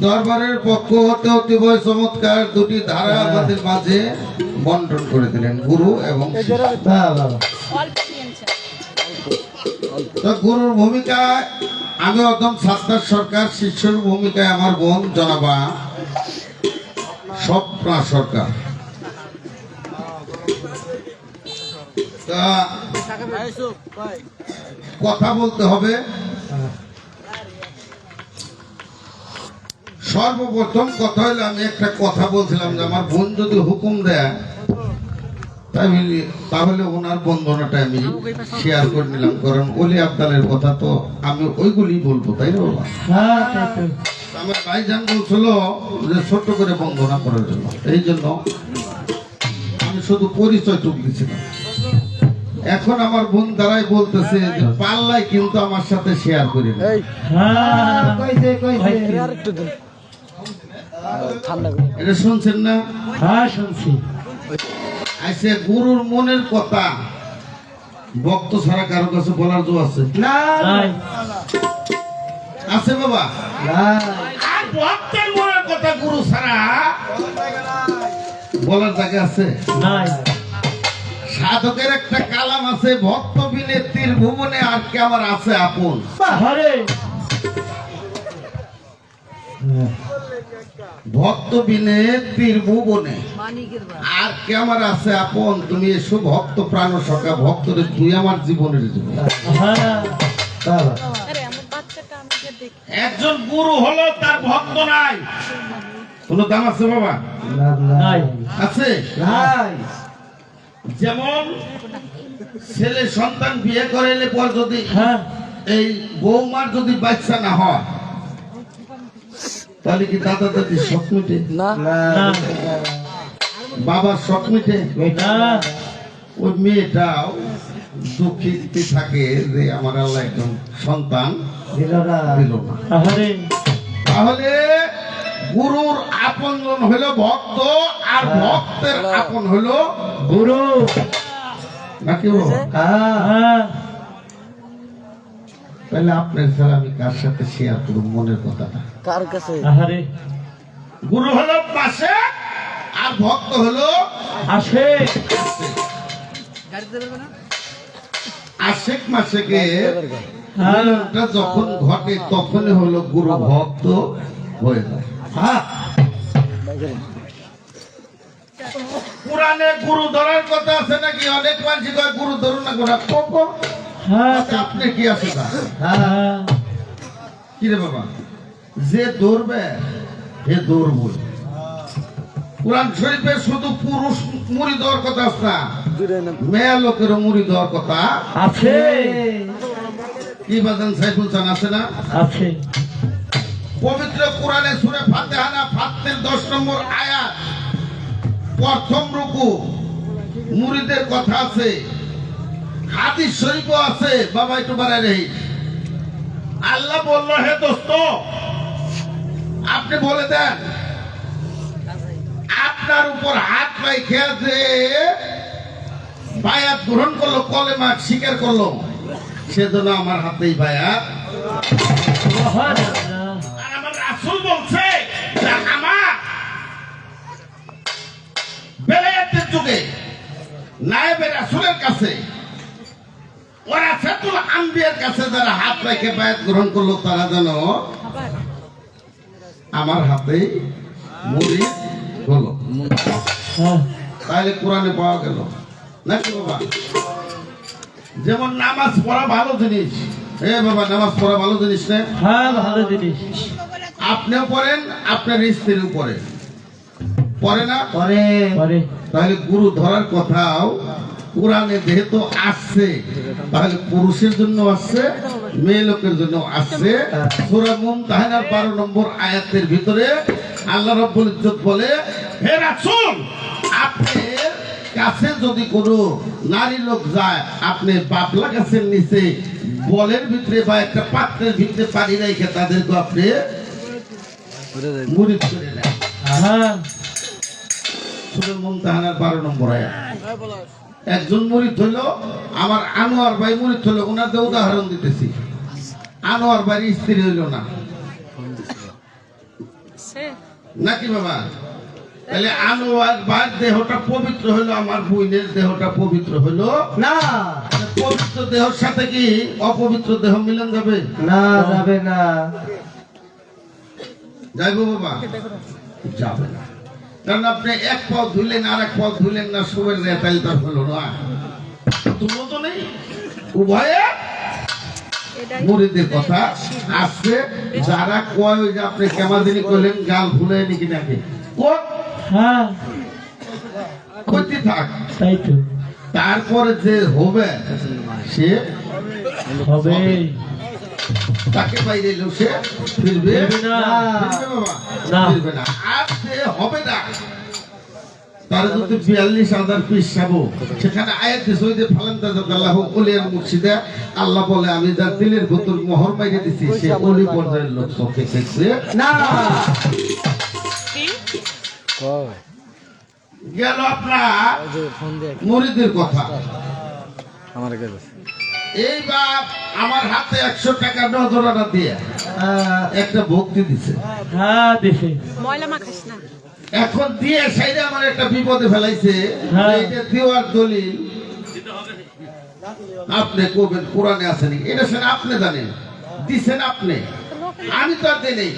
দরবারের পক্ষ হতে অতীব চমৎকার দুটি ধারা আমাদের মাঝে বন্টন করে দিলেন, গুরু এবং তো গুরুর ভূমিকায় আমি অদম সাত্তার সরকার, শিষ্যর ভূমিকায় আমার বোন জনাবা স্বপ্না সরকার। কথা বলতে হবে। সর্বপ্রথম কথা হলো, আমি একটা কথা বলছিলাম যে আমার বোন যদি হুকুম দেয় তাহলে ওনার বন্দনাটা আমি শেয়ার করে নিলাম, কারণ ওলি আবদালের কথা তো আমি ওইগুলি বলবো, তাই না বাবা? আমার ভাইজান বলছিল যে ছোট্ট করে বন্দনা করার জন্য, এই জন্য আমি শুধু পরিচয়টুকু দিছিলাম। এখন আমার বোন দ্বারাই বলতেছে যে পাল্লাই কিন্তু আমার সাথে শেয়ার করি না। এটা শুনছেন না? হ্যাঁ শুনছি। আইসে গুরুর মনের কথা ভক্ত ছাড়া কারো কাছে বলার জো আছে? আছে বাবা? আর ভক্তের মনের কথা গুরু ছাড়া বলার জায়গা আছে? সাধকের একটা কালাম আছে, ভক্ত বিনে তীর ভুবনে আর কে আমার আছে আপন। ভক্ত বিনে তীর ভুবনে আর কে আমার আছে আপন, তুমি এসো ভক্ত প্রাণ সখা, ভক্তরে তুই আমার জীবনের জীবন। একজন গুরু হলো তার ভক্ত নাই, কোন দাম আছে বাবা? আছে? যেমন ছেলে সন্তান বিয়ে করাইলে পর যদি এই বৌমার যদি বাচ্চা না হয় তাহলে কি দাদা দাদি শখ মিটে? বাবার শখ মিটে? ওই মেয়েটাও দুঃখিত থাকে যে আমার আল্লাহ একজন সন্তান দিল না। তাহলে গুরুর আপনজন হলো ভক্ত, আর ভক্তের আপন হলো গুরু, নাকি? তাহলে আপনার স্যার আমি কার সাথে শেয়ার করব মনের কথাটা? কার কাছে? গুরু হলো পাশে আর ভক্ত হলো আশেক। আশেক মাসেকে যখন ঘটে তখনই হলো গুরু ভক্ত হয়ে যায়। পুরাণে গুরু ধরার কথা আছে নাকি? অনেক মানুষ কয় গুরু ধরুন না, গোড়া কপো। আপনি কি আছে কি রে বাবা? যে ধরবে হে ধরব। কোরআন শরীফে শুধু পুরুষ মুড়ি দেওয়ার কথা আছে না, মেয়ে লোকেরও মুড়ি দেওয়ার কথা আছে। কি বাজান সাইফুল চান আছে না? আছে। পবিত্র কোরআনে সূরা ফাতিহা না 10 নম্বর আয়াত প্রথম রুকু মুরিদের কথা আছে, হাদিস শরীফও আছে। বাবা একটু বাড়াই রে, আল্লাহ বলল হে দোস্ত আপনি বলে দেন আপনার উপর হাত রাখে যে বায়াত গ্রহণ করলো, কলেমা স্বীকার করলো, সেজন্য আমার হাতেই বায়াত। আর আমার রাসূল বলছে যে আমার বেলায়েতের যুগে নায়েবে রাসূলের কাছে, ওয়ারাসাতুল আম্বিয়ার কাছে যারা হাত রেখে বায়াত গ্রহণ করলো তারা যেন আমার হাতেই মুরিদ হলো। তাহলে কোরআনে পাওয়া গেল নাকি বাবা? যেমন নামাজ পড়া ভালো জিনিস। এ বাবা, নামাজ পড়া ভালো জিনিস না? হ্যাঁ ভালো জিনিস। আপনিও পড়েন, আপনার স্ত্রীও পড়ে, পড়ে না? পড়ে। তাহলে গুরু ধরার কথাও কোরআনে যেহেতু আসছে, তাহলে পুরুষের জন্য আসছে, মেয়ে লোকের জন্য আসছে। সূরা মুমতাহানার 12 নম্বর আয়াতের ভিতরে আল্লাহ রাব্বুল ইজ্জত বলে, হে রাসূল আপনার কাছে যদি কোনো নারী লোক যায়, আপনি বাবলা গাছের নিচে বলের ভিতরে বা একটা পাত্রের ভিতরে পানি রেখে তাদেরকে আপনি মুরিদ করে দেন। সূরা মুমতাহানার 12 নম্বর আয়াত। একজন মুরিদ হইল আমার আনোয়ার ভাই, মুরিদ হইল, ওনাদের উদাহরণ দিতেছি। আনোয়ার ভাইয়ের স্ত্রী হইল না, নাকি বাবা? তাহলে আনোয়ার ভাইয়ের দেহটা পবিত্র হলো, আমার বোনের দেহটা পবিত্র হলো না পবিত্র দেহের সাথে কি অপবিত্র দেহ মিলন যাবে? না যাবে না। যাইবো বাবা? যাবে না, কারণ আপনি এক পাও ধুলেন আর এক পাও ধুলেন না, সবের রেতাইল তার হলো না, তুলো তো নেই উভয়ে। মুরিদের কথা আসছে, যারা কয় ওই যে আপনি কেমাদিনী করলেন গাল ভুলে নাকি নাকি হ্যাঁ কইতে থাক, তাই তো তারপরে যে হবে সে হবে। তাকে বাইরে এলো সে ফিরবে ফিরবে না। ফিরবে বাবা? না। ফিরবে না। আর সে হবে না, তার যদি 42,000 পিস খাবো, সেখানে আয়াত দিছে ওই যে ফালান্তাজাল্লাহ ওলিয়ার মুর্শিদা, আল্লাহ বলে আমি যার দিলের ভিতর মোহর মাইরে দিছি সে ওলি পর্যায়ের লোক চোখে দেখবে না। গেল আপনার মুরিদের কথা। এইবার আমার হাতে 100 টাকা নজরানা দিয়ে একটা ভক্তি দিছে, হ্যাঁ দিছে। ময়লা মাখাস না। এখন দিয়ে সাইডে আমার একটা বিপদে ফেলাইছে। হ্যাঁ। এইটা দেওয়ার দলিল আপনি কবেন কোরআনে আছে নাকি? এটা শুনে আপনি জানেন, দিছেন আপনি, আমি তো আর দিই নাই।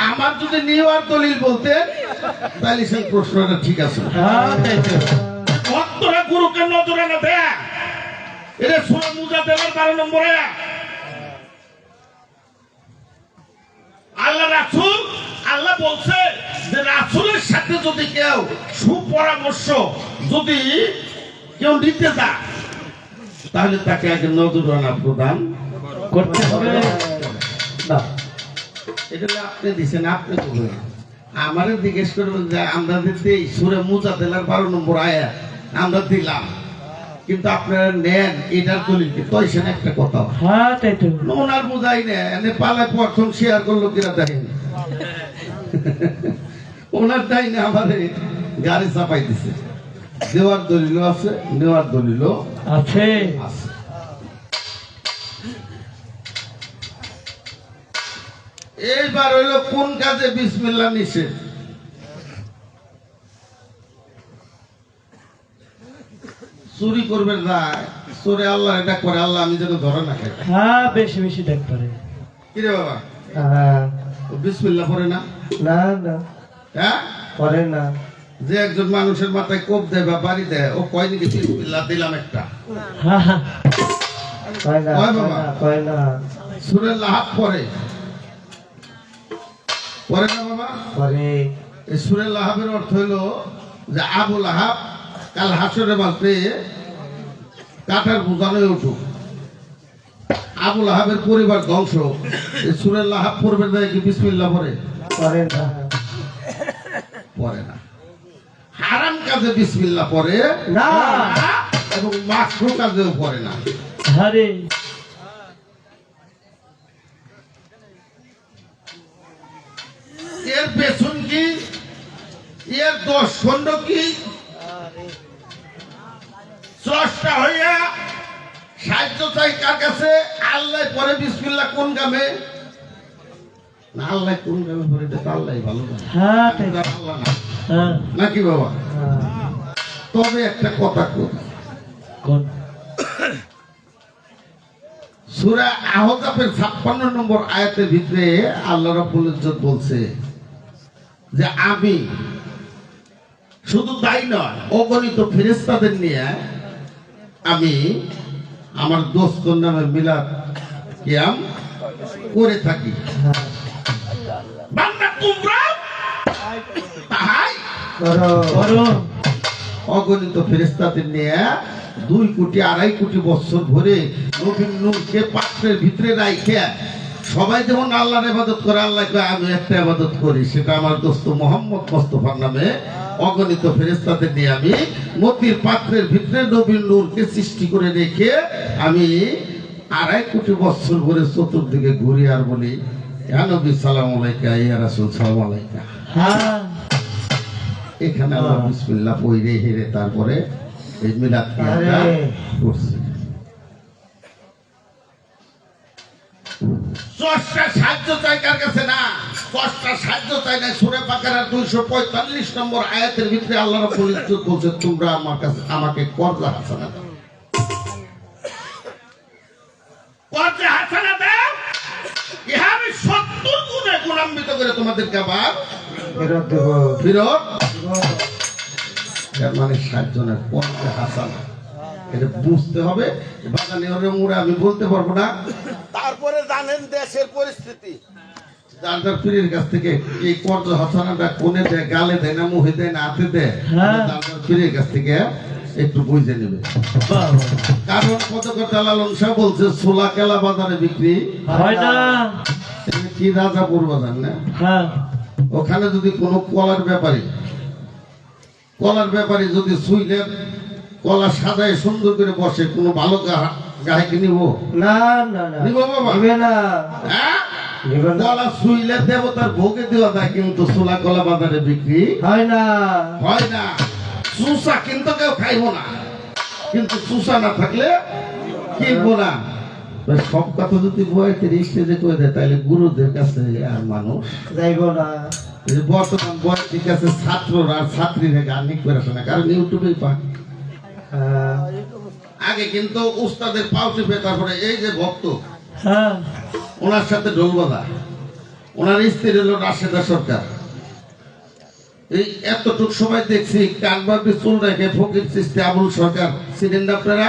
আমার যদি নেওয়ার দলিল বলতেন তাহলে সেই প্রশ্নটা ঠিক আছে। হ্যাঁ তাই তো ভক্তরা গুরুকে নজরানা দেয়, এটা সূরা মুজাদ্দালার 12 নম্বরে আল্লাহ রাসূল, আল্লাহ বলছে যে রাসূলের সাথে যদি কেউ সুপরামর্শ যদি কেউ নিতে যায় তাহলে তাকে আগে নজরানা প্রদান করতে হবে না। এটা আপনি দিচ্ছেন, আপনি বলবেন, আমারে জিজ্ঞেস করবেন যে আমরা দিতে সূরা মুজাদ্দালার 12 নম্বর আয়াত আমরা দিলাম, কিন্তু আপনারা নেন এটার দলিল কি? তৈছেন একটা কথা, হ্যাঁ তাই তো ওনার বুঝাই না, এনে পালায় প্রথম শেয়ার করলো কিনা দেখেন, ওনার তাই না আমারে গাড়ি চাপাই দিছে। দেওয়ার দলিল আছে, নেওয়ার দলিল আছে। আছে। এইবার হইলো কোন কাজে বিসমিল্লাহ নিষেধ? চুরি করবেন না, চোরে আল্লাহ এটা করে, আল্লাহ আমি যেন ধরে না খাই। হ্যাঁ বেশি বেশি দেখ পারে। কিরে বাবা, হ্যাঁ ও বিসমিল্লাহ পড়ে না? না না হ্যাঁ, করে না। যে একজন মানুষের মাথায় কোপ দেয় বা বাড়ি দেয়, ও কয় নাকি বিসমিল্লাহ দিলাম একটা? হ্যাঁ হ্যাঁ কয় না, কয় বাবা? কয় না। সূরা লাহাব পড়ে পড়ে না বাবা? করে এই সূরা লাহাবের অর্থ হলো যে আবু লাহাব কাল হাসরে মাঝে কাটার বোঝানো উঠুক, আবু লাহাবের পরিবার ধ্বংস। এই সূরা লাহাব পড়বে না কি বিসমিল্লাহ পড়ে? করে না। পড়ে না। হারাম কাজে বিসমিল্লাহ পড়ে না। এবং মাকরুহ কাজেও পড়ে না। আরে এর পেছন কি, এর দোষ খণ্ড কি? স্রষ্টা হইয়া সাহায্য চাই কার কাছে? আল্লাহ পরে বিসমিল্লাহ কোন কামে? না, আল্লাহ কোন কামে পরে এটা তো আল্লাহ ভালো জানে। হ্যাঁ তাই তো। আল্লাহ না, হ্যাঁ নাকি বাবা? হ্যাঁ। তবে একটা কথা কই, কোন সূরা আহজাবের 56 নম্বর আয়াতের ভিতরে আল্লাহ রাব্বুল ইজ্জত বলছে যে আমি শুধু তাই নয়, অগণিত ফেরেশতাদের নিয়ে আমি আমার দোস্তর নামে মিলাদ কিয়াম করে থাকি। হ্যাঁ বান্দা তোমরা তাহাই করো করো। অগণিত ফেরেশতাদের নিয়ে 2 কোটি 2.5 কোটি বছর ধরে নবীর নূরকে পাত্রের ভিতরে রাইখে সবাই যেমন আল্লাহর ইবাদত করে, আল্লাহ কয় আমি একটা ইবাদত করি, সেটা আমার দোস্ত মোহাম্মদ মোস্তফার নামে অগণিত ফেরেশতাদের নিয়ে আমি মতির পাত্রের ভিতরে নবীর নূরকে সৃষ্টি করে রেখে আমি 2.5 কোটি বছর ধরে চতুর্দিকে ঘুরি আর বলি ইয়া নবী সালামু আলাইকা, ইয়া রাসূল সালামু আলাইকা। হ্যাঁ এখানে আল্লাহ বিসমিল্লাহ পড়ে হেরে তারপরে এই মিলাদ কিয়ামটা করছে। স্রষ্টা সাহায্য চাই কার কাছে? না, কষ্টা সাহায্য চাই না। সূরা বাকারার 245 নম্বর আয়াতের ভিতরে আল্লাহ রাব্বুল ইজ্জত বলছে তোমরা আমার কাছে আমাকে কর্জা হাসানা দাও, কর্জা হাসানা দাও, ইহা আমি 70 গুণে গুণান্বিত করে তোমাদেরকে আবার ফেরত দেব। ফেরত। এর মানে 60 জনের কর্জা হাসানা, এটা বুঝতে হবে। বাগানে ওরে আমি বলতে পারবো না। তারপরে জানেন দেশের পরিস্থিতি, যার যার পীরের কাছ থেকে এই কর্জ হাসানাটা কোনে দেয়, গালে দেয় না, মুখে দেয় না, হাতে দেয়, যার যার পীরের কাছ থেকে একটু বুঝে নেবে। কারণ কত কথা লালন শাহ বলছে সোলা কেলা বাজারে বিক্রি হয় না। কি রাজাপুর বাজার না, হ্যাঁ, ওখানে যদি কোনো কলার ব্যাপারী যদি সুইলে কলা সাজায় সুন্দর করে বসে, কোনো ভালো গায়ে নিব না না না, নিব বাবা, নিবে না। হ্যাঁ, নিবে না। কলা সুইলে দেবতার ভোগে দেওয়া যায়, কিন্তু সোলা কলা বাজারে বিক্রি হয় না। হয় না। চুষা কিন্তু কেউ খাইব না, কিন্তু চুষা না থাকলে কিনবো না। সব কথা যদি বয়সের স্টেজে করে দেয় তাহলে গুরুদের কাছে আর মানুষ যাইব না। এই যে বর্তমান বয়সের কাছে ছাত্ররা আর ছাত্রীরা গান করে আসে না, কারণ ইউটিউবেই পায়। হ্যাঁ, আগে কিন্তু উস্তাদের পাও টিপে, তারপরে এই যে ভক্ত হ্যাঁ, ওনার সাথে ঢোল বাজা, ওনার স্ত্রী হলো রাশেদা সরকার। এই এতটুক সময় দেখছি কানবাবি চুল রেখে ফকির চিস্তি আবুল সরকার ছিলেন না আপনারা,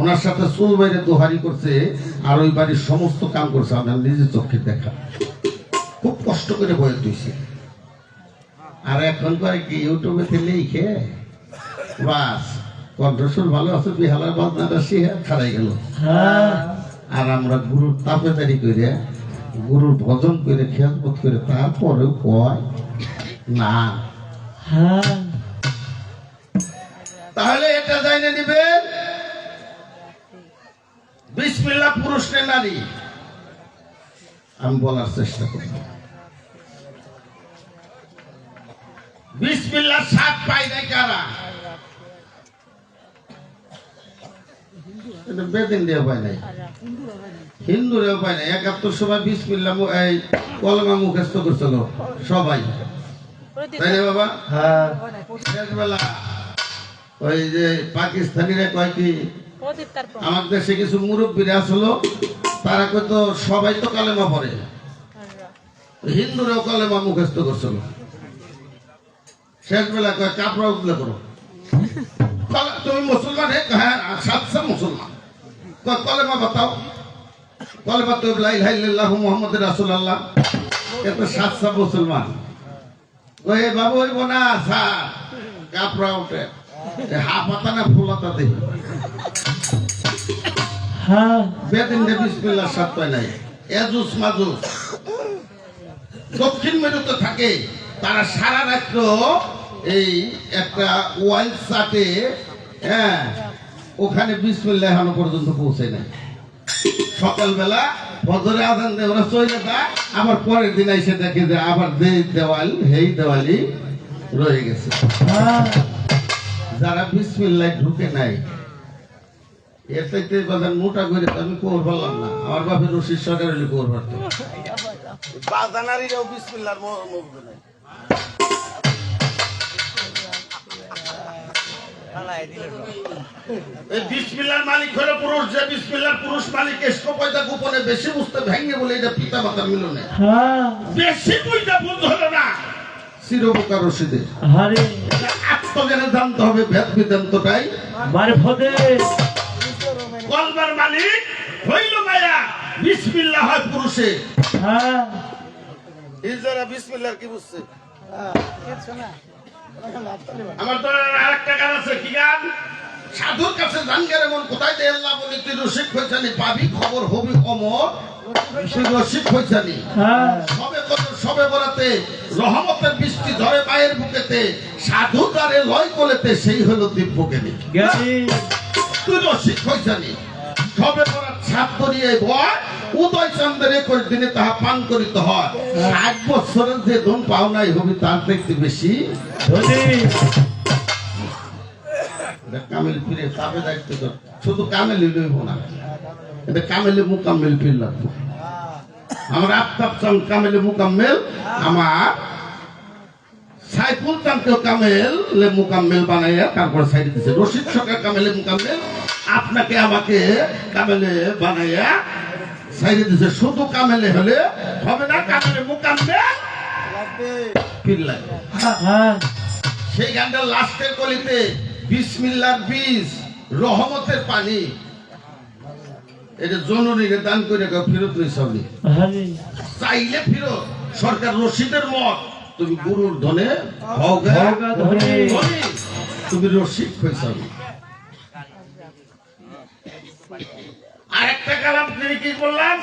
ওনার সাথে চুল বাইরে দোহারি করছে আর ওই বাড়ির সমস্ত কাম করছে, আপনার নিজের চোখে দেখা। খুব কষ্ট করে বয়ে তুইছে। আর এখন করে কি ইউটিউবে থেকে লিখে বাস কণ্ঠস্বর ভালো আছে, বিহালার বাজনাটা শিখে খারাই গেল। হ্যাঁ, আর আমরা গুরুর তাপেদারি করে গুরুর ভজন করে খেয়ালবোধ করে তারপরেও কয় না। হ্যাঁ, তাহলে এটা জানিয়ে নিবেন, বিসমিল্লাহ পুরুষ নে নারী। আমি বলার চেষ্টা করব, বিসমিল্লাহ সাত পাই নাই কারা? এটা বেদিন দিয়ে পায় নাই, হিন্দুরেও পায় নাই। 71 সময় বিসমিল্লাহ এই কলমা মুখস্থ করছিল সবাই, তাই না বাবা? হ্যাঁ, শেষবেলা ওই যে পাকিস্তানিরা কয় কি, আমার দেশে কিছু মুরব্বীরা আসলো, তারা কইতো সবাই তো কালেমা পড়ে, হিন্দুরাও কালেমা মুখস্থ করছিল। শেষবেলা কয় কাপড়া উতলে করো, তুমি মুসলমান? হ্যাঁ, সাতশো মুসলমান। কয় কলেমা বাতাও, কলেমা তো লা ইলাহা ইল্লাল্লাহু মুহাম্মাদুর রাসূলুল্লাহ। এত সাতশো মুসলমান। ওই বাবু হইব না, স্যার কাপড়া উঠে হাফাতা না ফুলাতা দেই। হ্যাঁ, বেদিন দে বিসমিল্লাহ সাত পায় নাই। এজুস মাজুস দক্ষিণ মেরুতে থাকে, তারা সারা রাত্র এই একটা ওয়াইন চাটে, হ্যাঁ, ওখানে বিসমিল্লাহ এখনো পর্যন্ত পৌঁছে নাই। সকালবেলা ফজরে আজান দিয়ে ওরা চলে যায়, আবার পরের দিন এসে দেখে যে আবার দেওয়াল হেই দেওয়ালি রয়ে গেছে। হ্যাঁ, যারা বিসমিল্লাহ ঢুকে নাই, এর চাইতে বাজার মোটা করে তো আমি কোর পারলাম না। আমার বাপের রশিদ সরকার হলে কোর পারতো, বাজানারিরাও বিসমিল্লাহর মুখ নাই। এই বিসমিল্লাহর মালিক হলো পুরুষ, যে বিসমিল্লাহর পুরুষ মালিক এসকো পয়দা গোপনে বেশি বুঝতে ভেঙে বলে এটা পিতা মাতার মিলনে হ্যাঁ, বেশি বুঝতে বুঝ হলো না। চিরোপকার রশিদের হারে আত্মজ্ঞানে জানতে হবে ভেদ বিদান্তটাই মারফতে। কলবার মালিক হইল মায়া, বিসমিল্লাহ হয় পুরুষে। হ্যাঁ, ইজারা বিসমিল্লাহর কি বুঝছে? আমার তো আরেকটা গান আছে, কি গান? সাধুর কাছে জানগের মন কোথায় দে আল্লাহ বলি তুই রসিক হইছানি, পাবি খবর হবি অমর, তুই রসিক হইছানি। হ্যাঁ, সবে কদর সবে বরাতে রহমতের বৃষ্টি ধরে মায়ের বুকেতে, সাধু তারে লয় কোলেতে, সেই হলো দিব্যজ্ঞানী। জ্ঞানী তুই রসিক হইছানি, সবে বরাত ছাদ করিয়ে ভয়, উদয় চন্দ্রের 21 দিনে তাহা পান করিতে হয়। 60 বছরের যে ধন পাও নাই হবি তার দেখতে বেশি ধনী। কামেল ফিরে তাপে দায়িত্ব কর, শুধু কামেলি লইব না, এটা কামেলি মুকাম্মেল ফির লাগবো। আমার আফতাব চাঁদ কামেলে মুকাম্মেল, আমার সাইফুল চাঁদকেও কামেলে মুকাম্মেল বানাইয়া তারপর সাইডে দিছে। রশিদ সরকার কামেলে মুকাম্মেল, আপনাকে আমাকে কামেলে বানাইয়া সাইডে দিছে। শুধু কামেলে হলে হবে না, কামেলে মুকাম্মেল পীর লাগে। হ্যাঁ সেই গানটা লাস্টের কলিতে বিসমিল্লাহর বীজ রহমতের পানি, এটা জননীকে দান করে ফেরত নিতে হবে, হাজি চাইলে ফেরত। সরকার রশিদের মত, তুমি গুরুর ধনে হওগা হওগা ধনী। ধনী, তুমি রশিদ হইছাবি। আরেকটা কালাম তিনি কি বললাম,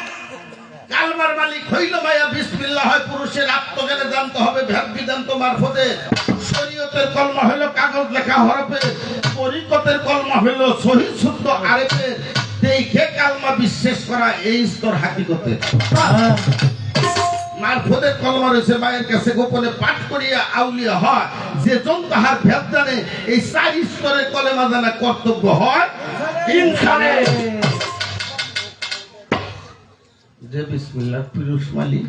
কালমার মালিক হইল ভাইয়া বিসমিল্লাহ হয় পুরুষের, আত্মজ্ঞানে জানতে হবে ভেদ বিদান্ত মারফতে। শরীয়তের কলমা হইল কাগজ লেখা হরফে, তরিকতের কলমা হইল সহিহ শুদ্ধ আরেফে। দেখে কালমা বিশ্বাস করা এই স্তর হাকিকতে। হ্যাঁ মারফতের কলমা রয়েছে মায়ের কাছে গোপনে পাঠ করিয়া আউলিয়া হয়, যে জন তাহার ভেদ জানে। এই চার স্তরের কলেমা জানা কর্তব্য হয় ইনসানের। যে বিসমিল্লাহ পুরুষ মালিক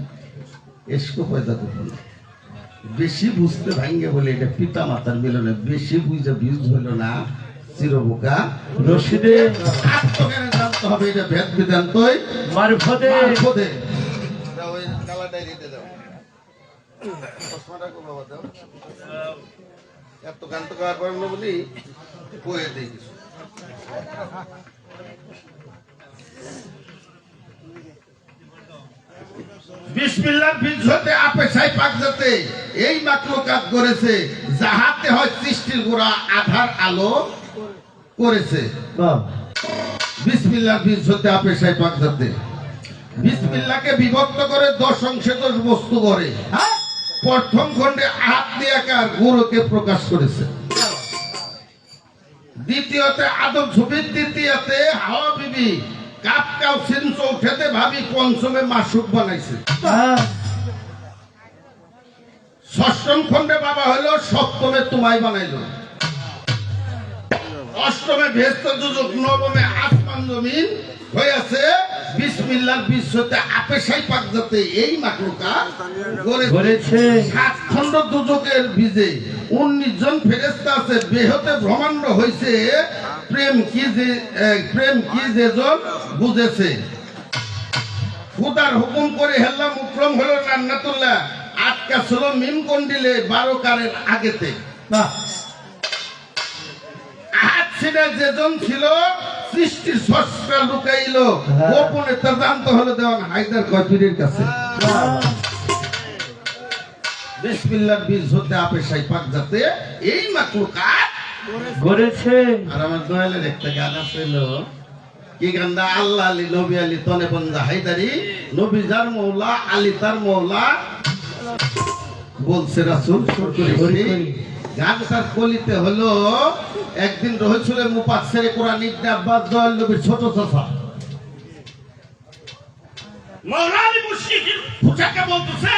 এসকো পয়দা করল, বেশি বুঝতে ভাঙ্গে বলে এটা পিতা মাতার মিলনে, বেশি বুঝে বীজ হইল না চিরবোকা রশিদে। আত্মজ্ঞানে জানতে হবে এটা ভেদ বিদান্তই মারফতে। মারফতে। এত গান তো গাওয়ার পারল বলি কয়ে দিই কিছু। বিসমিল্লাহর বীজ হতে আপে সাই পাক যাতে এই মাকলুকাত করেছে, যাহাতে হয় সৃষ্টির গোড়া আধার আলো করেছে। বাহ বিসমিল্লাহর বীজ হতে আপে সাই পাক যাতে। বিসমিল্লাহকে বিভক্ত করে 10 অংশে 10 বস্তু করে। প্রথম খণ্ডে হাত দিয়াকার গুরুকে প্রকাশ করেছে, দ্বিতীয়তে আদম ছবি, তৃতীয়তে হাওয়া বিবি, কাপ কাউ সিন চৌথাতে ভাবি, পঞ্চমে মাসুক বানাইছে। হ্যাঁ ষষ্ঠম খণ্ডে বাবা হলো, সপ্তমে তোমায় বানাইলো, অষ্টমে ভেস্ত দুজক, নবমে আসমান জমিন হয়েছে। বিসমিল্লাহর বীজ হতে আপে সাই পাক যাতে এই মাকলুকাত করেছে। 7 খণ্ড দুজকের বীজে 19 জন ফেরেশতা আছে, বেহতে ব্রহ্মাণ্ড হইছে। প্রেম কি যে জন বুঝেছে। খুদার হুকুম করে হেল্লা মুকরম হলো জান্নাতুল্লাহ, আটকা ছিল মিম কন্ডিলে 12 কারের আগেতে। বাহ আহাত ছিনে যেজন ছিল সৃষ্টির স্রষ্টা লুকাইল, গোপনে তা জানতে হলো দেওয়ান হায়দার কয়পীরের কাছে। বিসমিল্লাহর বীজ হতে আপে সাই পাক যাতে এই মাকলুকাত করেছে। আর আমার দয়ালের একটা গান আছে, কি গানটা, আল্লাহ আলী নবী আলী তনে পঞ্জা হায়দারি, নবী যার মৌলা আলী তার মৌলা বলছে রাসূল সরকারি। গানটার কলিতে হলো, একদিন রহিসুলের মুফাসসিরে কোরআন ইবনে আব্বাস দয়াল নবীর ছোট চাচা মাওলানা আলী মুশরিকির হুজাকে বলতেছে,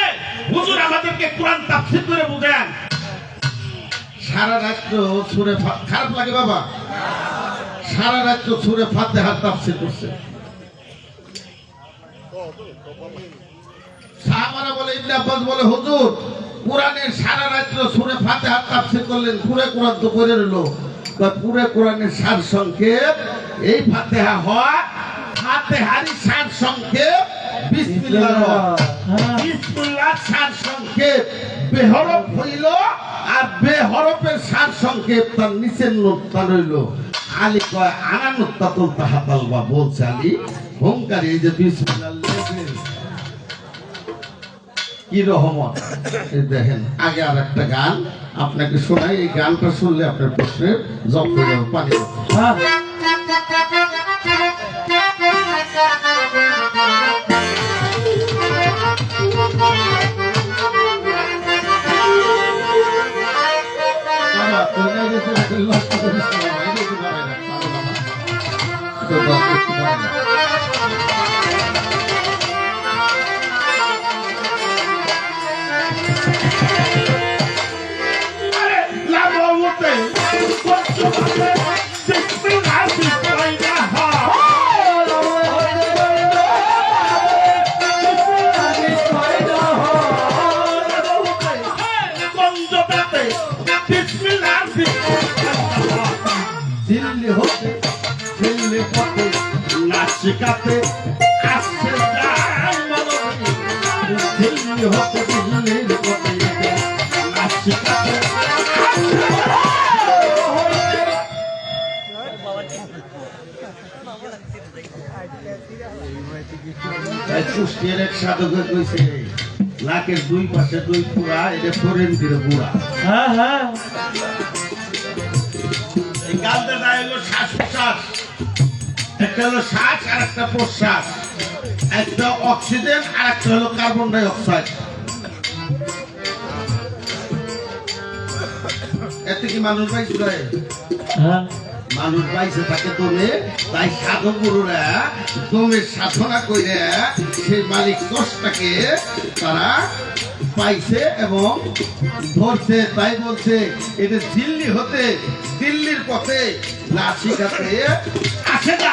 হুজুর আমাদেরকে কোরআন তাফসীর করে বুঝান। সারা রাত সূরা খারাপ লাগে বাবা, সারা রাত সূরা ফাতিহা তাফসীর করছে। সাহাবারা বলে, ইবনে আব্বাস বলে, হুজুর কোরআনের সারা রাত সূরা ফাতিহা তাফসীর করলেন, পুরো কোরআন তো পড়ে রইল। পুরো কোরআনের সার সংক্ষেপ এই ফাতিহা হয়, ফাতিহারই সার সংক্ষেপ বিসমিল্লাহ। বিসমিল্লাহ সার সংক্ষেপ বেহরফ হইল, আর বেহরফের সার সংক্ষেপ তার নিচের নোটটা রইল। আলী কয় আনা নোটতাতুল তাহাতাল বা, বলছে আলী হুঙ্কারি, এই যে বিসমিল্লাহ কি রহমত। এই দেখেন, আগে আর একটা গান আপনাকে শোনাই, এই গানটা শুনলে আপনার প্রশ্নের জবাব হয়ে যাবে। পানি দিল্লি হতে দিল্লির পথে নাসিকাতে কুষ্টিয়ার এক সাধকে কইছে নাকের দুই পাশে দুই পুরা এটা ফরেন দিলে বুড়া। হ্যাঁ হ্যাঁ এই গালটা হলো শ্বাস প্রশ্বাস, একটা হলো শ্বাস আর একটা প্রশ্বাস, একটা অক্সিজেন আর একটা হলো কার্বন ডাই অক্সাইড। এতে কি মানুষ পাইছে? হ্যাঁ মানুষ পাইছে তাকে দমে, তাই সাধক গুরুরা দমের সাধনা করে সেই মালিক দশটাকে তারা পাইছে এবং ধরছে। তাই বলছে এটা দিল্লি হতে দিল্লির পথে নাসিকাতে আসে না।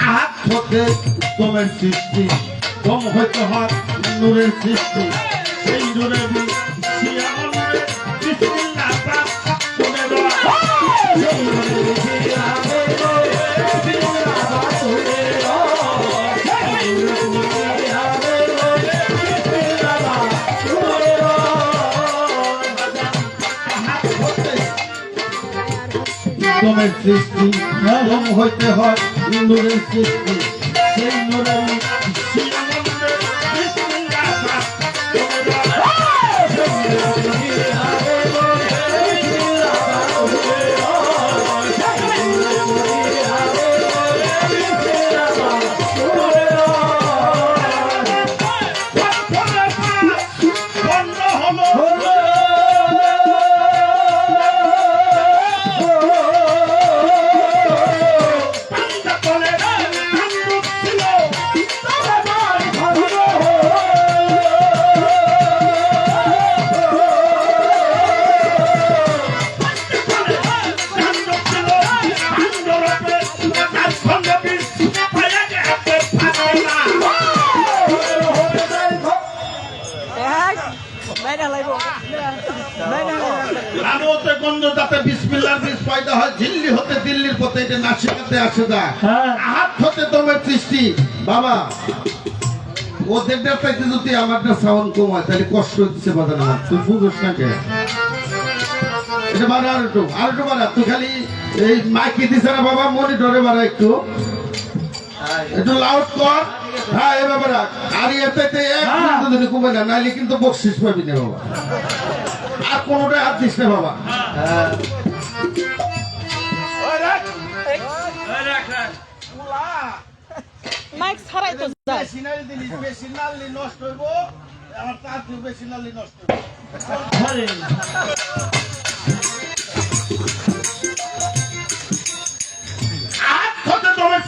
হাত হতে তোমার সৃষ্টি, কম হইতে হয় নূরের সৃষ্টি, সেই নূরের তোমার সৃষ্টি, কম হইতে হয় নূরের সৃষ্টি, সেই নূরের দিল্লি হতে দিল্লির পথে এটা নাসিকাতে আসে না। হাত হতে তোমার সৃষ্টি। বাবা ওদের চাইতে যদি আমারটা সাউন্ড কম হয় তাহলে কষ্ট হচ্ছে বাজার আমার, তুই বুঝোস না কে? এটা বাড়া আর একটু বাড়া, তুই খালি এই মাইকি দিছে না বাবা, মনিটরে বাড়া একটু একটু লাউড কর। হ্যাঁ এবার রাখ। আর এতে এক বিন্দু যদি কমে না, নাইলে কিন্তু বকশিস পাবি না বাবা। আর কোনোটাই হাত দিস না বাবা। মাইক ছাড়াই তো যায়। বেশি নালি দিলিস, বেশি নালি নষ্ট হইব, আমার তার থেকে বেশি নালি নষ্ট হইব।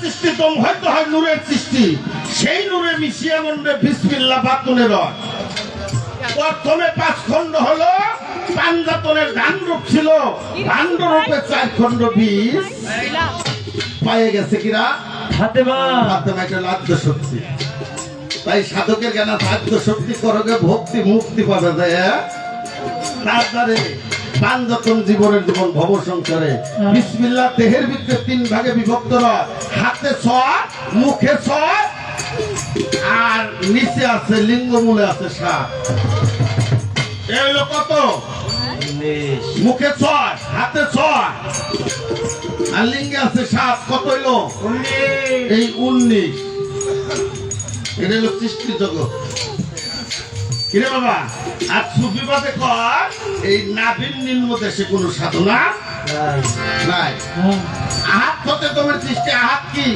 সৃষ্টি দম হয়তো হয় নূরের সৃষ্টি, সেই নূরে মিশিয়ে মন্ডে বিসমিল্লাহ বাতুনের রয়। প্রথমে 5 খণ্ড হলো পাঞ্জাতনের ধানরূপ ছিল, ধানরূপে 4 খণ্ড বীজ পায়ে গেছে কিরা ফাতেমা। ফাতেমা একটা লাদ্য শক্তি। তাই সাধকের জ্ঞান সাধ্য শক্তি করগে ভক্তি মুক্তি পাবে যায়। তার দ্বারে পাঞ্জাতন জীবনের জীবন ভব সংসারে বিসমিল্লাহ দেহের ভিতরে 3 ভাগে বিভক্ত রয়। হাতে 6, মুখে 6 আর নিচে আছে লিঙ্গমূলে আছে 7। এই হলো কত? মুখে 6, হাতে 6 আর লিঙ্গে আছে 7। কত হইলো? 19। এই 19 এটা হলো সৃষ্টি জগৎ। কিরে বাবা, আর সুফিবাদে কর এই নাভির নিম্ন দেশে কোন সাধনা নাই। আহাত হতে তোমার সৃষ্টি। আহাত কি?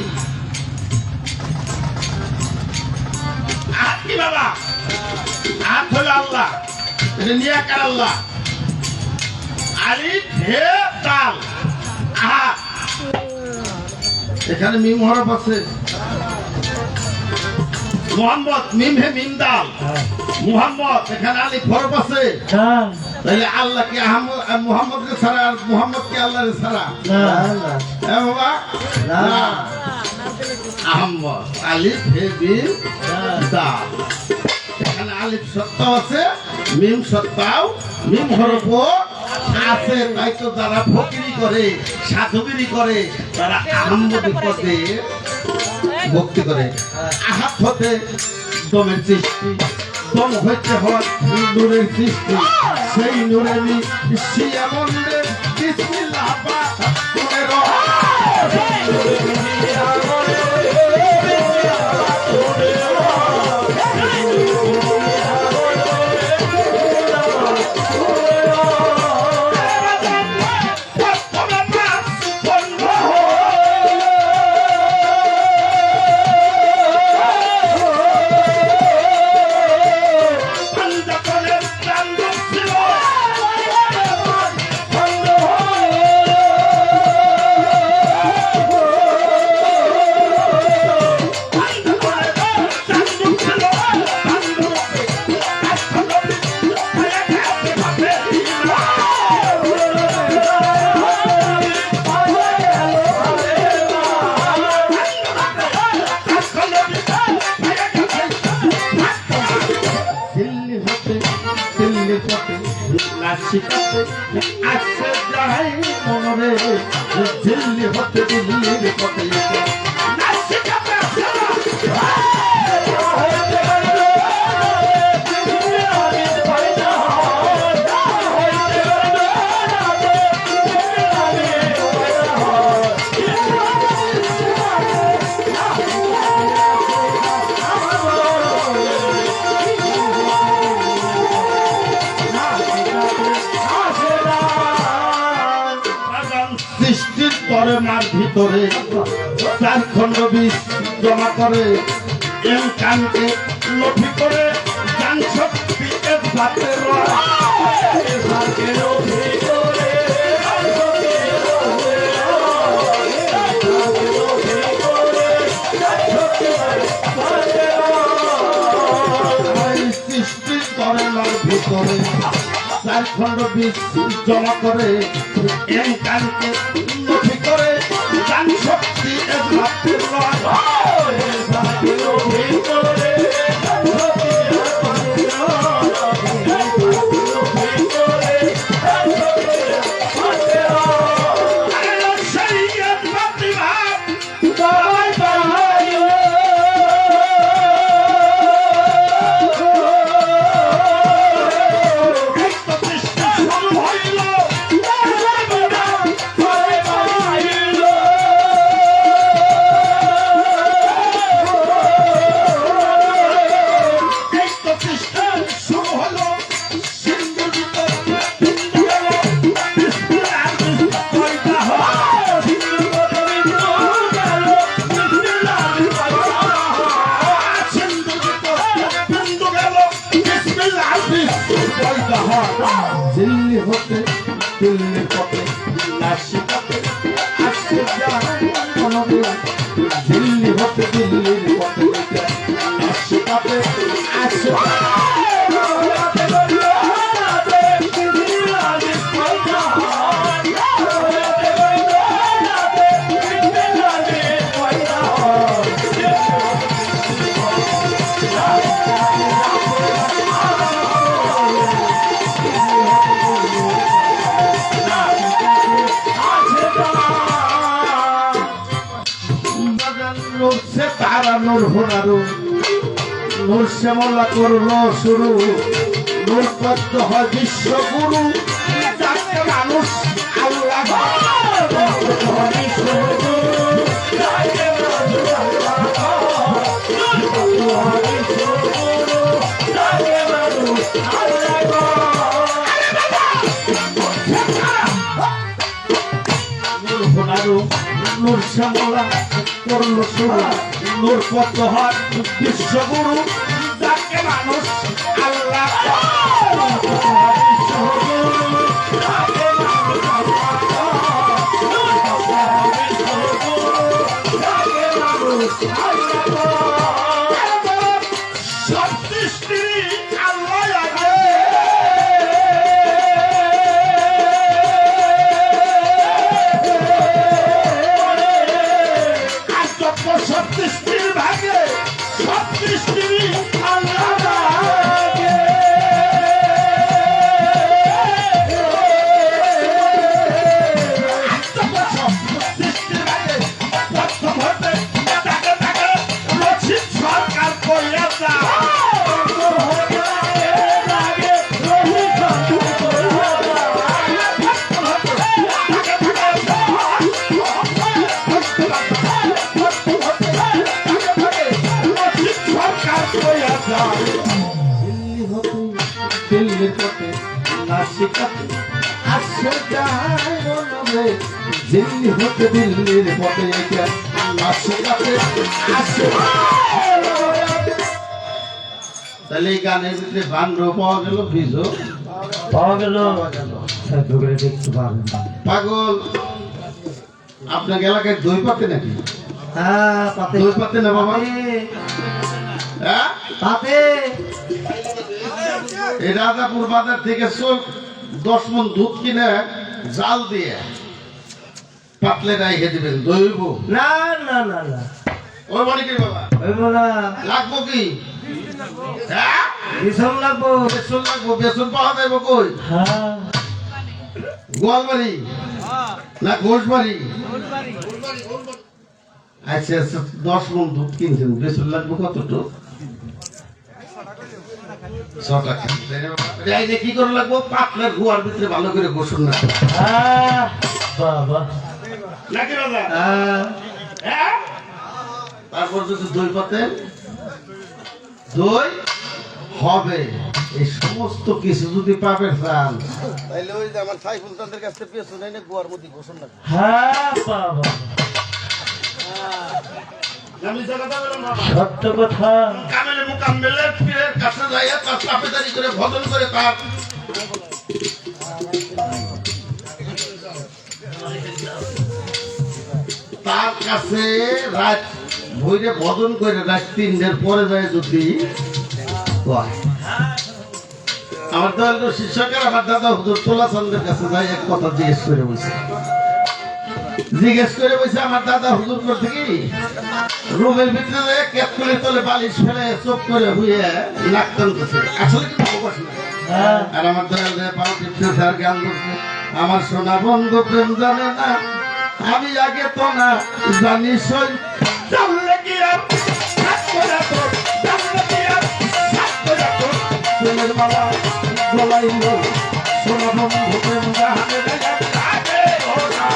আহাত কি বাবা? আহাত হলো আল্লাহ, এটা নিয়াকার আল্লাহ। আলিফ হে দাল আহাত। এখানে মিম হরফ আছে। মোহাম্মদ মিম হে মিম দাল মুহাম্মদ, এখানে আলিফ হরফ আছে। তাহলে আল্লাহ কি মুহাম্মদকে ছাড়া আর মুহাম্মদ কি আল্লাহরে ছাড়া? না বাবা না আহম্মদ আলিফ হে বিন দা। এখানে আলিফ সত্য আছে, মিম সত্তাও, মিম হরফ আছে। তাই তো যারা ফকিরি করে, সাধুগিরি করে, তারা আহম্মদের পদে ভক্তি করে। আহাত হতে দমের সৃষ্টি, দম হইতে হয় নূরের সৃষ্টি। সেই নূরেরই শিয়া মন্দিরে বিসমিল্লাহ পাক করে শিখাতে আসছে যাই মনরে, দিল্লি হতে দিল্লির পথে সৃষ্টির পরে মার ভিতরে চার খণ্ড বীজ জমা করে, এম কানকে লফি করে জান শক্তি এক ভাতে সৃষ্টির পরে মার ভিতরে চার খণ্ড বীজ জমা করে, এম কানকে লফি করে জান শক্তি এক ভাতে দিল্লি হতে দিল্লির পথে নাসিকাতে আসছে যাই মনরে, দিল্লি হতে দিল্লির পথে নাসিকাতে আসছে তারা নূর হোনারু, নূর শ্যামলা করলো শুরু, নূর পদ্ম হয় বিশ্বগুরু, যাকে মানুষ আল্লাহ নূর হোনারু, নূর শ্যামলা করলো শুরু, নূর পদ্ম হয় বিশ্বগুরু, যাকে মানুষ আল্লাহ সব সৃষ্টি আল্লাহ আগে শিখাতে আসছে যায় মনে দিল্লি হতে দিল্লির পথে এটা শিখাতে আসছে। তাহলে এই গানের ভিতরে ভান্ড পাওয়া গেল, বীজ পাওয়া গেল। দেখতে পাবেন পাগল। আপনার এলাকায় দই পাতে নাকি? হ্যাঁ পাতে দই পাতে না বাবা? হ্যাঁ পাতে এই রাজাপুর বাজার থেকে 10 মণ দুধ কিনে জাল দিয়ে পাতলে রাইখে দিবেন, দইব না না না না ওই মানে কি বাবা? ওই বলা লাগবো কি? হ্যাঁ বিষম লাগবো। বেসন লাগবো। বেসন পাওয়া যাইব কই? হ্যাঁ গোয়ালবাড়ি না ঘোষবাড়ি? আচ্ছা আচ্ছা 10 মণ দুধ কিনছেন, বেসন লাগবে কতটুকু? 6 টাকা। রাইলে কি করে লাগবো? পাতলার গুয়ার ভিতরে ভালো করে গোসল না হ্যাঁ বাবা নাকি দাদা? হ্যাঁ হ্যাঁ? তারপর যদি দই পাতেন, দই হবে। এই সমস্ত কিছু যদি পাবে চান তাইলে ওই যে আমার সাইফুল তাদের কাছ থেকে পেছন এনে গোয়ার মধ্যে গোসল না। হ্যাঁ বাবা সত্য কথা। কামেলে মুকাম্মেলে পীরের কাছে যাইয়া তার তাবেদারি করে ভজন করে তার কাছে রাত ভৈরে ভজন করে রাত 3টার পরে যায় যদি কয়। আমার তো শিক্ষকের আমার দাদা হুজুর তোলা চন্দ্রের কাছে যাই এক কথা জিজ্ঞেস করে বসে আমার দাদা হুজুর করতে কি রুমের ভিতরে ক্যাপকুলের তলে বালিশ ফেলে চোখ করে হুয়ে নাক টানতেছে, আসলে কিন্তু অবকাশ নেই। আর আমার দয়াল পাও টিপতেছে আর জ্ঞান করছে, আমার সোনা বন্ধু প্রেম জানে না, আমি আগে তো না জানি সই জানলে কি আর থাকতো না তোর, জানলে কি আর থাকতো না তোর, প্রেমের মালা গলাইল সোনা বন্ধু প্রেম জানে না, আগে তো না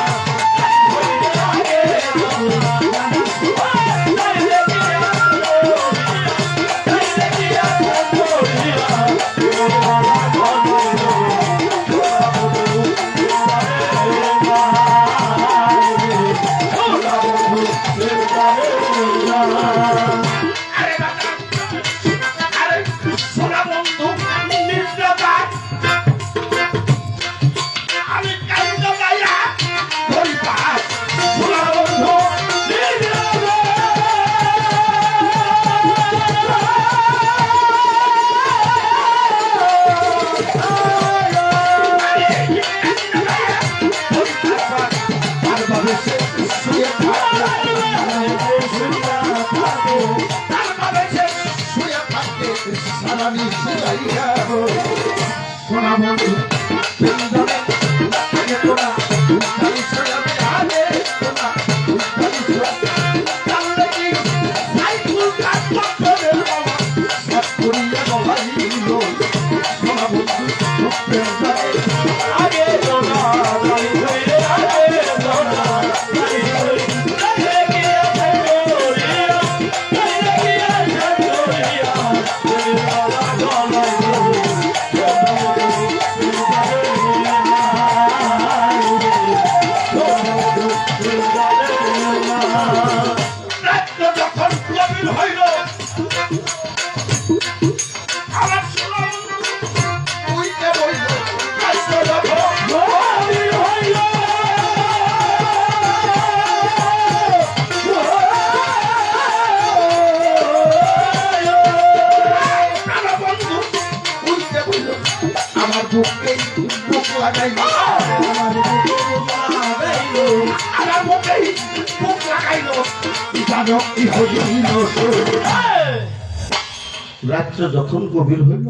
রাত্র যখন গভীর হইল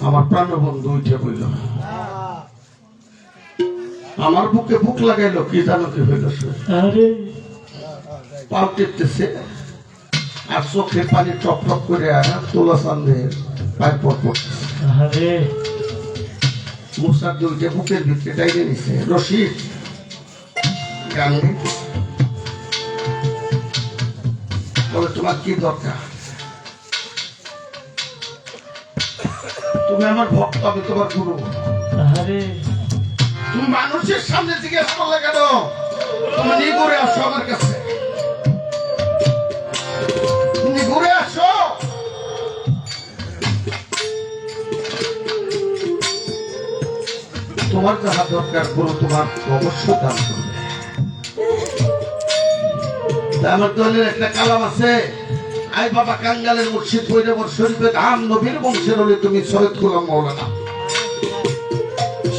আমার প্রাণবন্ধু উঠে হইল, আমার বুকে বুক লাগাইলো, কি জানো কি হইল? পাও টিপতেছে আর চোখে পানি টপ টপ করে তোলা চান্দের পায়ের পর পড়তেছে। মুসার দুইটা বুকের ভিতরে টাইনে নিছে, রশিদ গান বলে তোমার কি দরকার? তুমি আমার ভক্ত, আমি তোমার গুরু। আরে তুমি মানুষের সামনে জিজ্ঞেস করলে কেন? তুমি নিগুড়ে আসো আমার কাছে, নিগুড়ে আসো। তোমার যাহা দরকার গুরু তোমার অবশ্যই দান করবে। আমার দলের একটা কালাম আছে, আই বাবা কাঙ্গালের মুর্শিদ ভৈরবর শরীফে ধাম নবীর বংশের হলে তুমি সৈয়দ গোলাম মৌলানা।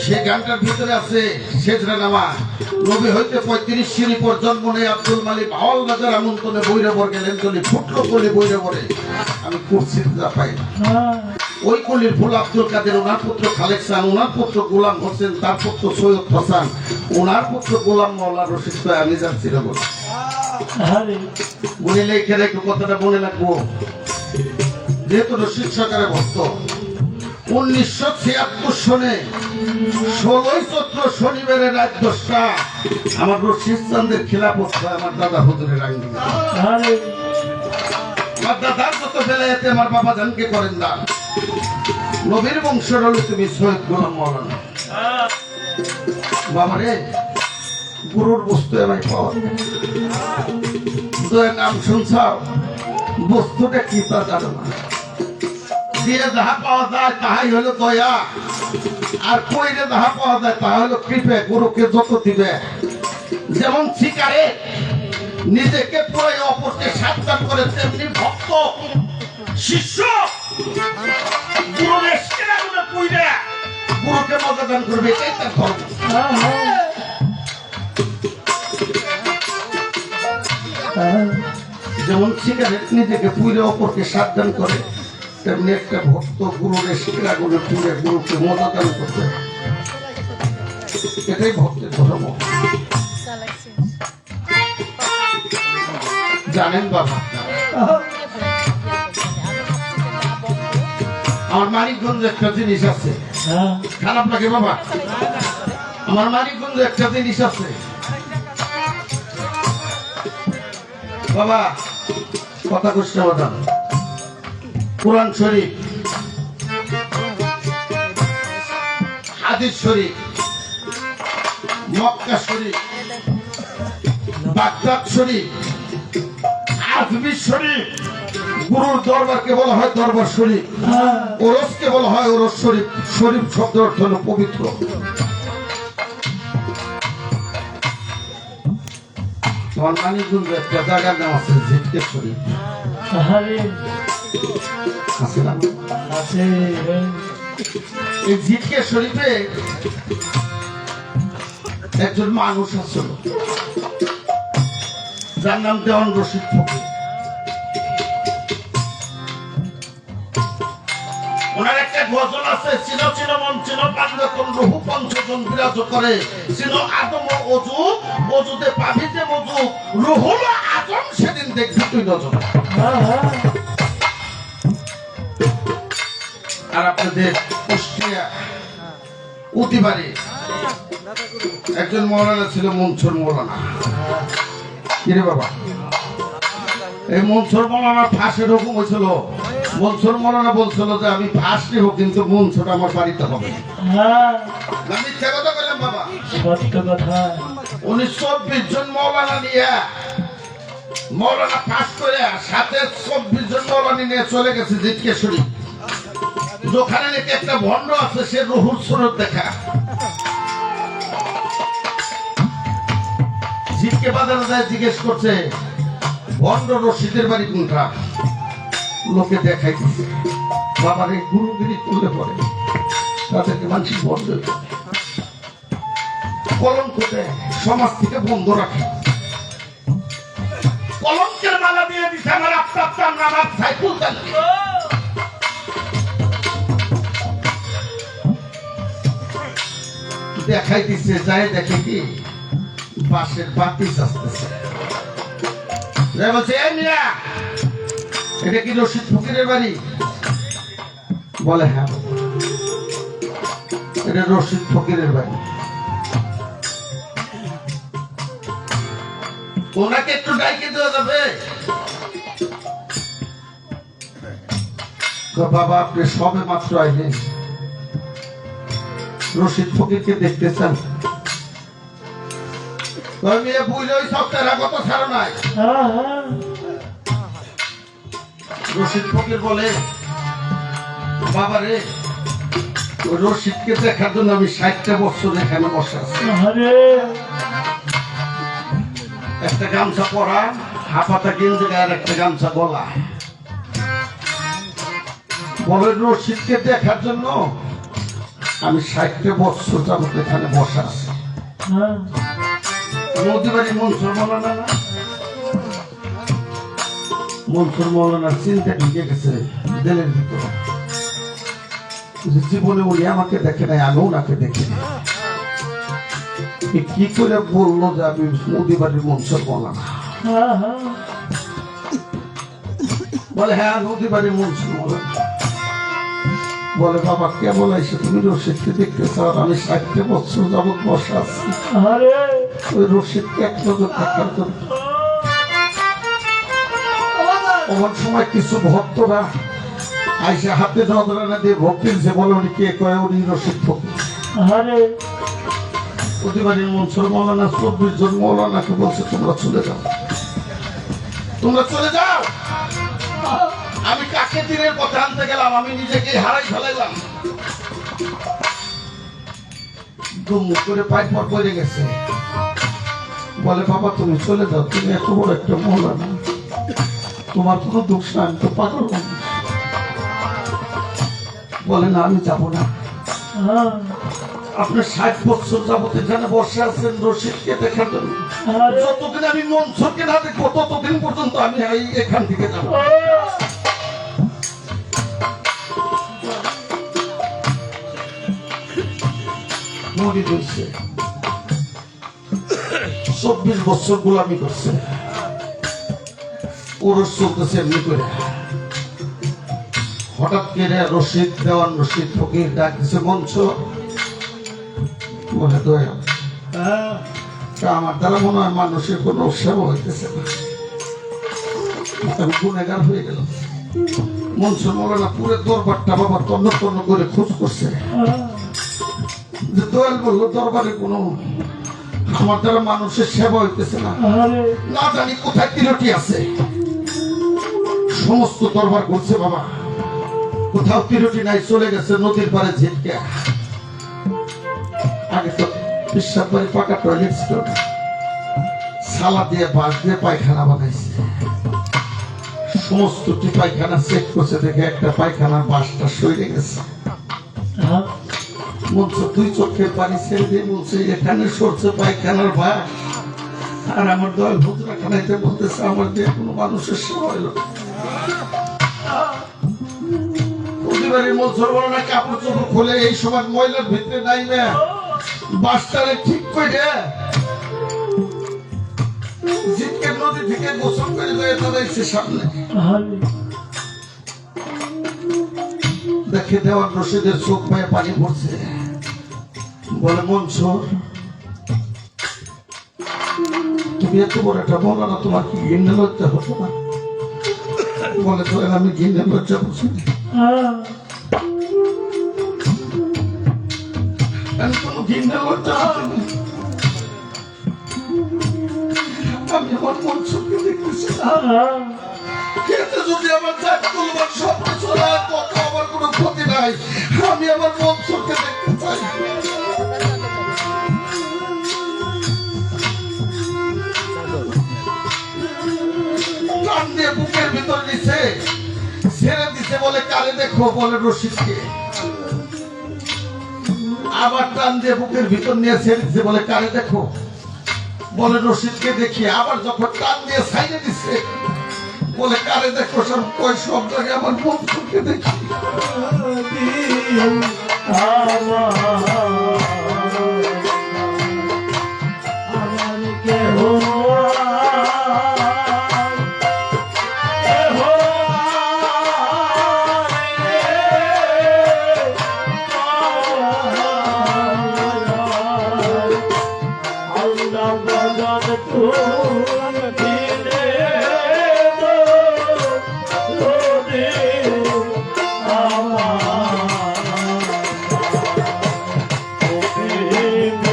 সে গানটার ভিতরে আছে সেজরা নামা নবী হইতে 35 সিঁড়ি পর জন্ম নেই আব্দুল মালিক হাওয়াল রাজার আমন্ত্রণে বৈরবর গেলেন চলে ফুটলো কলি বৈরবরে আমি কুরসি পাই না। ওই কলির ফুল আব্দুল কাদের, ওনার পুত্র খালেক খান, ওনার পুত্র গোলাম হোসেন, তার পুত্র সৈয়দ হাসান, ওনার পুত্র গোলাম মওলা রশিদ ভাই আমি জানছিল বলে উনি লেখে রেখে কথাটা মনে রাখবো। যেহেতু রশিদ সরকারের ভক্ত, 1976 সনে 16 চৈত্র শনিবারের রাত 10টা আমার রশিদ চান্দের খিলাফত হয় আমার দাদা হুজুরের আঙ্গি। আমার দাদার যত বেলায়েতে আমার বাবা জানকে করেন না। নবীর বংশের হলে তুমি সৈয়দ গোলাম মওলানা। বাবা রে, গুরুর বস্তু আমি পাওয়া দয়ের নাম শুনছাও, বস্তুটা কি তা জানো না। দিয়ে যাহা পাওয়া যায় তাহাই হলো দয়া, আর কইরে যাহা পাওয়া যায় তাহা হলো কৃপে। গুরুকে যত দিবে, যেমন শিকারে নিজেকে পড়ে অপরকে সাবধান করে, তেমনি ভক্ত শিষ্য গুরুর এসকেরা গুলো কইরে গুরুকে মজা দান করবে, এটাই তার ধর্ম। যেমন সিগারেট নিজেকে পুড়ে অপরকে সাবধান করে, তেমনি একটা ভক্ত গুরুর এসকেরা গুলো পুড়ে গুরুকে মজা দান করবে, এটাই ভক্তের ধর্ম। জানেন বাবা, আমার মানিকগঞ্জে একটা জিনিস আছে, খারাপ লাগে বাবা, আমার মানিকগঞ্জে একটা জিনিস আছে বাবা, কথা কষ্ট বাদাম। কোরআন শরীফ, হাদিস শরীফ, মক্কা শরীফ, বাগদাদ শরীফ, আজমির শরীফ, গুরুর দরবারকে বলা হয় দরবার শরীফ, ওরসকে বলা হয় ওরস শরীফ। শরীফ শব্দ অর্থ হল পবিত্র। তোমার মানিকগঞ্জ একটা জায়গার নাম আছে জিটকে শরীফ, আছে না? এই জিটকে শরীফে একজন মানুষ আসল, যার নাম দেওয়ান রশিদ ফকির। ওনার একটা গজল আছে, চিন চিন মন চিন পাগলতন রুহু পঞ্চজন বিরাজ করে, চিন আদম অজু অজুতে পাবিতে মজু, রুহুল আজম সেদিন দেখবি তুই নজর। আর আপনাদের কুষ্টিয়া উতিবাড়ি একজন মৌলানা ছিল, মনসুর মৌলানা। কিরে বাবা, এই মনসুর মৌলানা ফাঁসের হুকুম হয়েছিল। মনসুর মৌলানা বলছিল যে আমি ফাঁস নিব, কিন্তু মনসুর আমার বাড়িতে হবে। মিথ্যা কথা বললাম বাবা, সত্য কথা। 24 জন মৌলানা নিয়ে, মৌলানা ফাঁস করে সাথে 24 জন মৌলানা নিয়ে চলে গেছে জিটকেশ্বরী। ওখানে নাকি একটা ভণ্ড আছে, সে রুহুল সুরত দেখা। জিটকে বাজারে যায়, জিজ্ঞেস করছে ভণ্ড রশিদের বাড়ি কোনটা। লোকে দেখাই দিচ্ছে, বাবার এই গুরুগিরি তুলে পড়ে তাদেরকে মানুষ বন্ধ কলঙ্কতে সমাজ থেকে বন্ধ রাখে। কলঙ্কের মালা দিয়ে দিচ্ছে আমার আপনার নামাজ সাইকুল দেখাই দিচ্ছে। যায় দেখে কি বাঁশের বাতি আসতেছে, বলছে এটা কি রশিদ ফকিরের বাড়ি? বলে হ্যাঁ, এটা রশিদ ফকিরের বাড়ি। ওনাকে একটু ডাইকে দেওয়া যাবে? বাবা আপনি সবে মাত্র আইলেন, রশিদ ফকিরকে দেখতে চান? মেয়ে বুঝলে ওই সপ্তাহের আগত ছাড়ো নাই। রশিদ ফকির বলে, বাবা রে, ওই রশিদকে দেখার জন্য আমি 60টা বছর এখানে বসে আছি। একটা গামছা পরা, হাফাতা গেঞ্জি গায়ের একটা গামছা গলা। বলে রশিদকে দেখার জন্য আমি 60টা বছর যাবত এখানে বসে আছি। নদীবাড়ি মনসুর মৌলানা না? মনসুর মৌলানার চিন্তা ঢুকে গেছে দিলের ভিতরে। জীবনে উনি আমাকে দেখে নাই, আমি ওনাকে দেখি নাই। কি করে বললো যে আমি নদীবাড়ির মনসুর মৌলানা? বলে হ্যাঁ নদীবাড়ির মনসুর মৌলানা। বলে বাবা কে বলাইছে তুমি রশিদকে দেখতে চাও? আমি 60টা বছর যাবত বসে আছি ওই রশিদকে এক নজর দেখার জন্য। অনেক সময় কিছু ভক্তরা আইসে হাতে নজরানা দিয়ে ভক্তির যে বলে উনি কে কয় উনি রশিদ ফকির। প্রতিবারের মনসুর মৌলানা 24 জন মৌলানাকে বলছে তোমরা চলে যাও, তোমরা চলে যাও। আমি কাকে দিনের পথে আনতে গেলাম, আমি নিজেকে হারাই ফেলাইলাম। দুম করে পাইপ পর পড়ে গেছে। বলে বাবা তুমি চলে যাও, তুমি এত বড় একটা মৌলানা, তোমার কোনো দোষ না, আমি তো পাগল মানুষ। বলে না আমি যাব না। আপনার 60 বছর যাবত এখানে বসে আছেন রশিদকে দেখার জন্য। যতদিন আমি মনসুরকে না দেখবো ততদিন পর্যন্ত আমি এখান থেকে যাবো। মরি করছে 24 বছর গোলামি করছে, ওরস চলতেছে এমনি করে। হঠাৎ করে রশিদ দেওয়ান রশিদ ফকির ডাক দিছে মঞ্চ। বলে দয়া আমার দ্বারা মনে হয় মানুষের কোনো সেবা হইতেছে না, আমি গুণেগার হয়ে গেলাম। মনসুর মৌলানা পুরো দরবারটা বাবা তন্ন তন্ন করে খোঁজ করছে। দয়াল বললো দরবারে কোনো আমার দ্বারা মানুষের সেবা হইতেছে না, না জানি কোথায় ত্রুটি আছে। সমস্ত দরবার করছে বাবা, কোথাও ত্রুটি নাই, চলে গেছে নদীর পারে ঝিটকে। আগে তো পিসাব বাড়ি পাকা টয়লেট ছিল না, সালা দিয়ে বাঁশ দিয়ে পায়খানা বানাইছে। সমস্ত পায়খানা চেক করছে, দেখে একটা পায়খানার বাঁশটা সরে গেছে। বলছে তুই চোখের পানি ছেড়ে দিয়ে বলছে এখানে সরছে পায়খানার বাঁশ। আর আমার দল হুজরা খানাইতে বলতেছে আমার দিয়ে কোনো মানুষের সেবা হইল। প্রতিবারই মনসুর মৌলানা কাপড় চোপড় খুলে এই সময় ময়লার ভিতরে নাইবে বাঁশটারে ঠিক করে জিটকের নদী থেকে গোসল করে লয়ে দাঁড়াইছে সামনে। দেখে দেওয়ান রশিদের চোখ পায়ে পানি পড়ছে। বলে মনসুর তুমি এত বড় একটা মৌলানা, তোমার কি ঘৃণা লজ্জা হতো না? বলে তো আমি ঘৃণা লজ্জা বুঝি না, আমি কোনো ঘৃণা লজ্জা বুঝি না। আমি আমার মনসুরকে দেখতেছি, এতে যদি আমার জাত তুলবার সব কিছু হয় তত আমার কোনো ক্ষতি নাই। আমি আমার মনসুরকে দেখতে চাই। টান দিয়ে বুকের ভিতর নিছে, ছেড়ে দিছে। বলে কারে দেখো? বলে রশিদকে। আবার টান দিয়ে বুকের ভিতর নিয়ে ছেড়ে দিছে। বলে কারে দেখো? বলে রশিদকে দেখি। আবার যখন টান দিয়ে সাইডে দিছে বলে কারে দেখো? সব কয় সব জায়গায় আমার মনসুরকে দেখি। Yeah.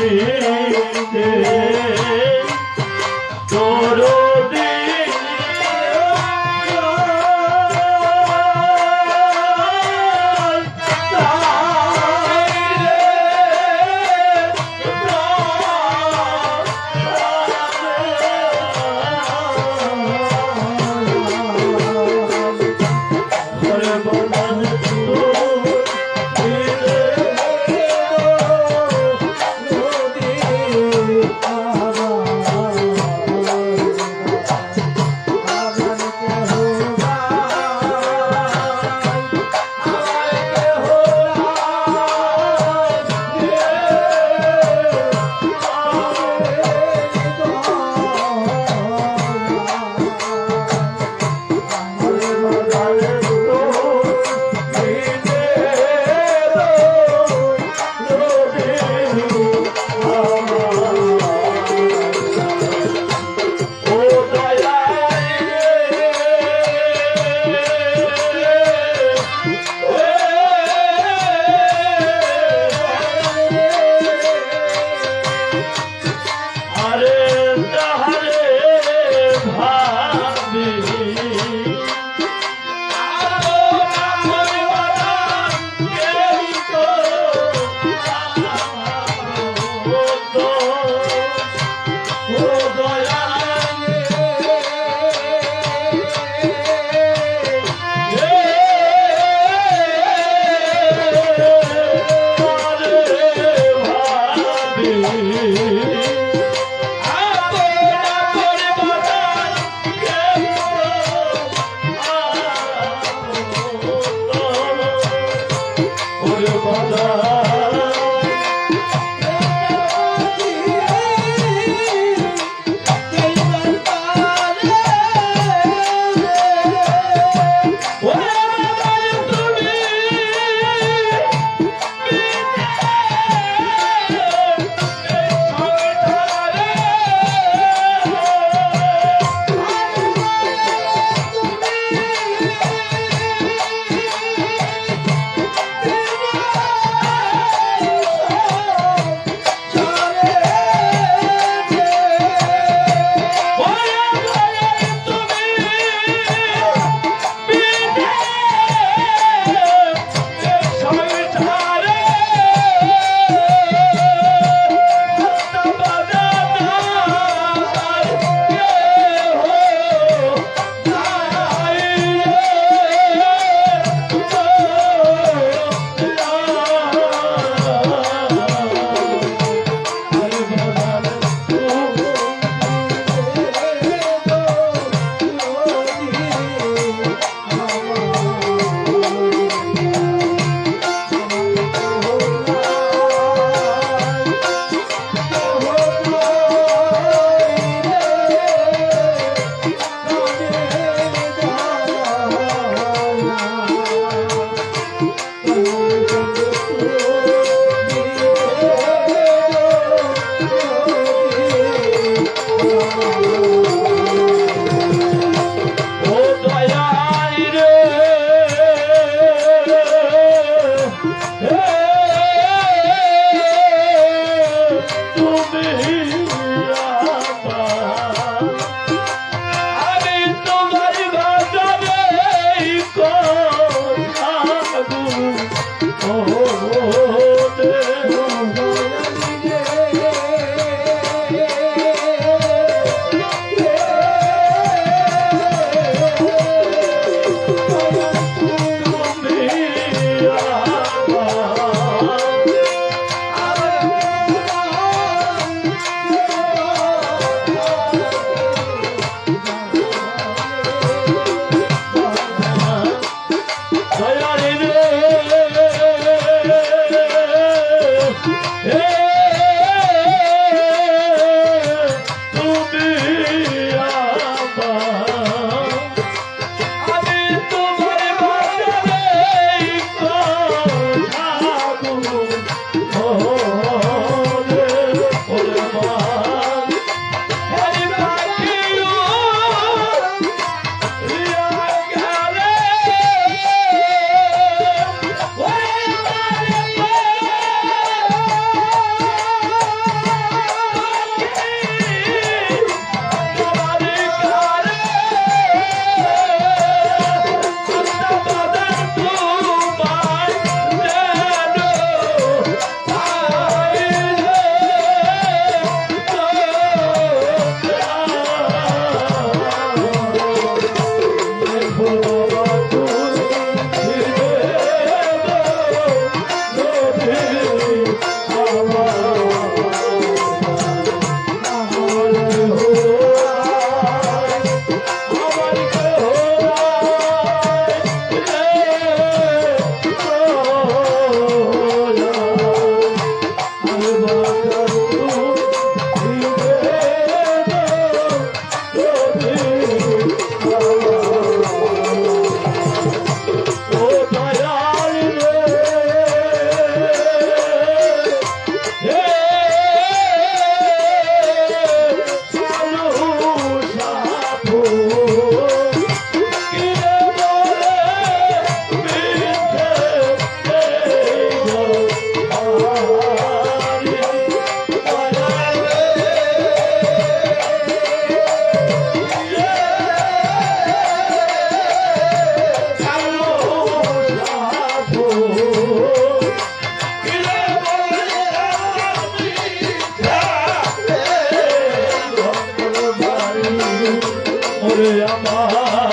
রে আমার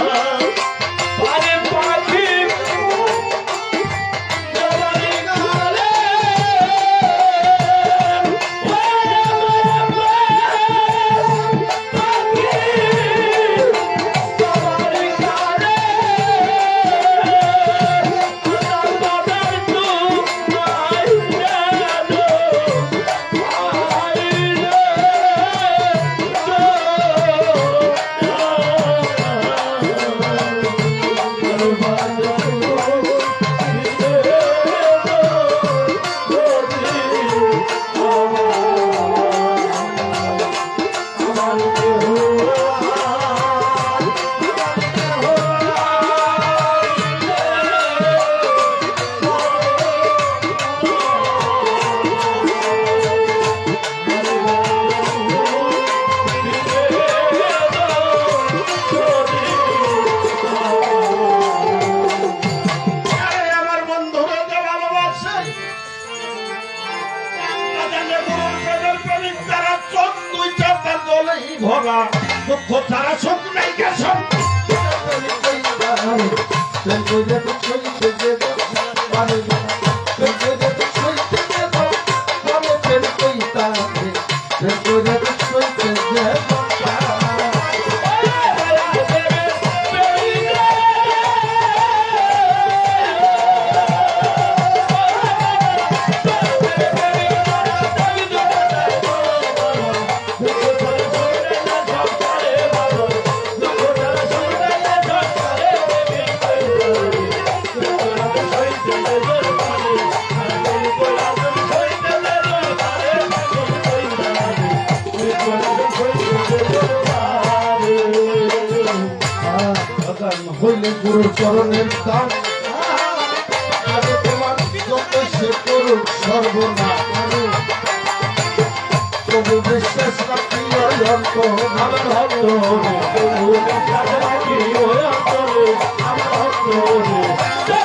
আরে পাখি জবানি গালে ভরা দুঃখ ছাড়া সুখ নাই গেছে হইলে গুরুর চরণের দান আগে তোমার যত সে করুক সর্বনাশ তবু বিশ্বাস রাখি অন্ত ভালো ভক্ত প্রভু বিশ্বাস রাখি ওই অন্তরে আমার ভক্ত